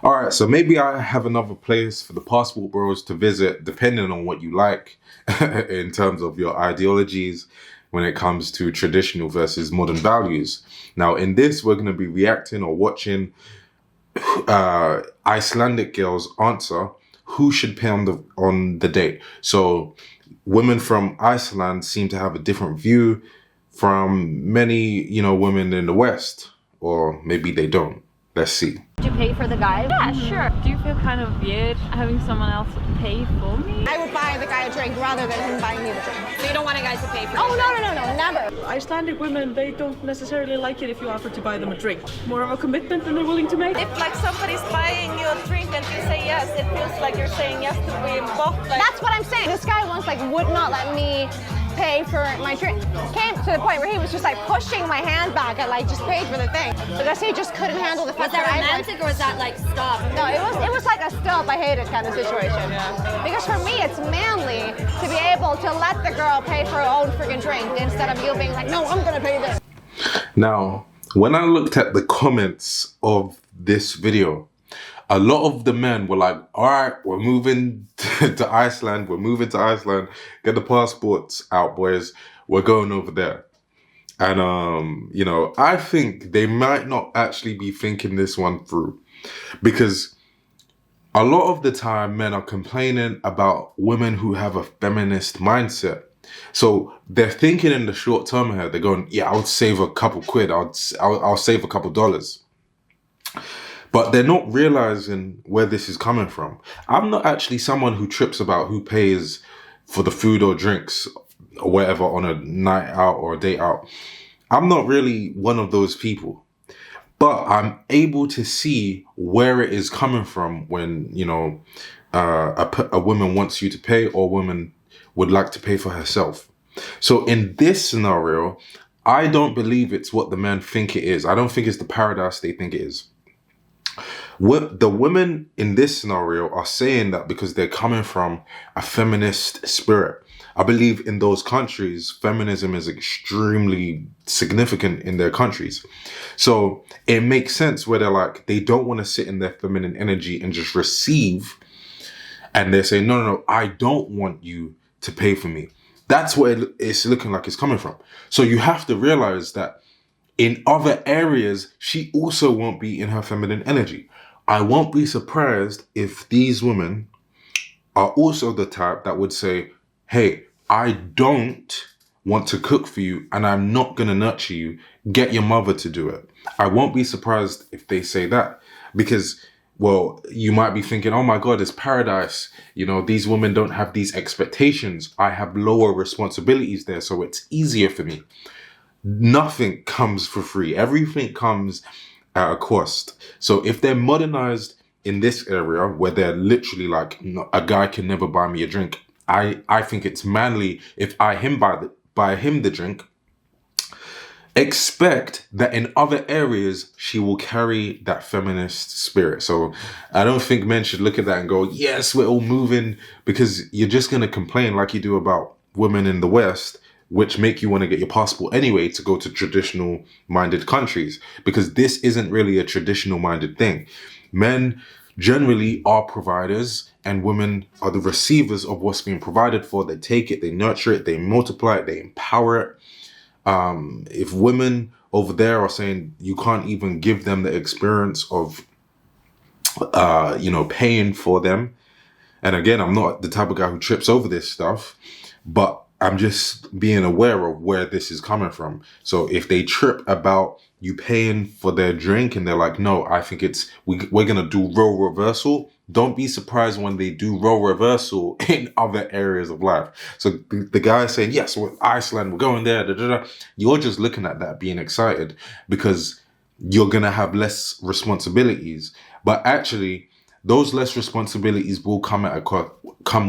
All right, so maybe I have another place for the passport bros to visit, depending on what you like in terms of your ideologies when it comes to traditional versus modern values. Now, in this, we're going to be reacting or watching Icelandic girls answer who should pay on the date. So, women from Iceland seem to have a different view from many, women in the West, or maybe they don't. Let's see. Do you pay for the guy? Yeah, sure. Do you feel kind of weird having someone else pay for me? I would buy the guy a drink rather than him buying me the drink. So you don't want a guy to pay for it? Oh, no, never. Icelandic women, they don't necessarily like it if you offer to buy them a drink. More of a commitment than they're willing to make. If like somebody's buying you a drink and you say yes, it feels like you're saying yes to being both. That's what I'm saying. This guy once would not let me pay for my drink. Came to the point where he was just pushing my hand back and just paid for the thing because he just couldn't handle the fact that romantic or was that stop? No, it was like a stop, I hate it kind of situation. Yeah. Because for me it's manly to be able to let the girl pay for her own freaking drink instead of you being like, no, I'm gonna pay this. Now, when I looked at the comments of this video, a lot of the men were like, all right, we're moving to Iceland. We're moving to Iceland. Get the passports out, boys. We're going over there. And, I think they might not actually be thinking this one through. Because a lot of the time, men are complaining about women who have a feminist mindset. So they're thinking in the short term here. They're going, yeah, I would save a couple quid. I'll save a couple dollars. But they're not realizing where this is coming from. I'm not actually someone who trips about who pays for the food or drinks or whatever on a night out or a day out. I'm not really one of those people. But I'm able to see where it is coming from when, a woman wants you to pay or a woman would like to pay for herself. So in this scenario, I don't believe it's what the men think it is. I don't think it's the paradise they think it is. What the women in this scenario are saying that because they're coming from a feminist spirit. I believe in those countries, feminism is extremely significant in their countries. So it makes sense where they're like, they don't want to sit in their feminine energy and just receive. And they're saying, no, I don't want you to pay for me. That's what it's looking like it's coming from. So you have to realize that in other areas, she also won't be in her feminine energy. I won't be surprised if these women are also the type that would say, hey, I don't want to cook for you and I'm not going to nurture you. Get your mother to do it. I won't be surprised if they say that because, well, you might be thinking, oh my God, it's paradise. These women don't have these expectations. I have lower responsibilities there, so it's easier for me. Nothing comes for free. Everything comes at a cost. So if they're modernized in this area where they're literally like, a guy can never buy me a drink, I think it's manly if I buy him the drink. Expect that in other areas, she will carry that feminist spirit. So I don't think men should look at that and go, yes, we're all moving, because you're just going to complain like you do about women in the West, which make you want to get your passport anyway to go to traditional minded countries, because this isn't really a traditional minded thing. Men generally are providers and women are the receivers of what's being provided for. They take it, they nurture it, they multiply it, they empower it. If women over there are saying you can't even give them the experience of, paying for them. And again, I'm not the type of guy who trips over this stuff, but I'm just being aware of where this is coming from. So if they trip about you paying for their drink and they're like, no, I think we're going to do role reversal. Don't be surprised when they do role reversal in other areas of life. So the guy saying, yes, we're Iceland, we're going there. Da, da, da. You're just looking at that being excited because you're going to have less responsibilities. But actually, those less responsibilities will come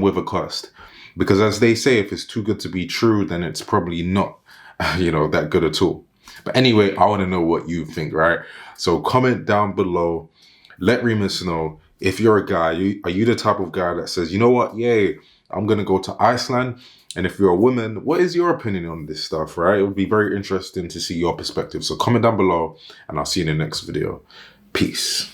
with a cost. Because as they say, if it's too good to be true, then it's probably not, that good at all. But anyway, I want to know what you think, right? So comment down below. Let Reemus know if you're a guy. Are you the type of guy that says, you know what? Yay, I'm going to go to Iceland. And if you're a woman, what is your opinion on this stuff, right? It would be very interesting to see your perspective. So comment down below and I'll see you in the next video. Peace.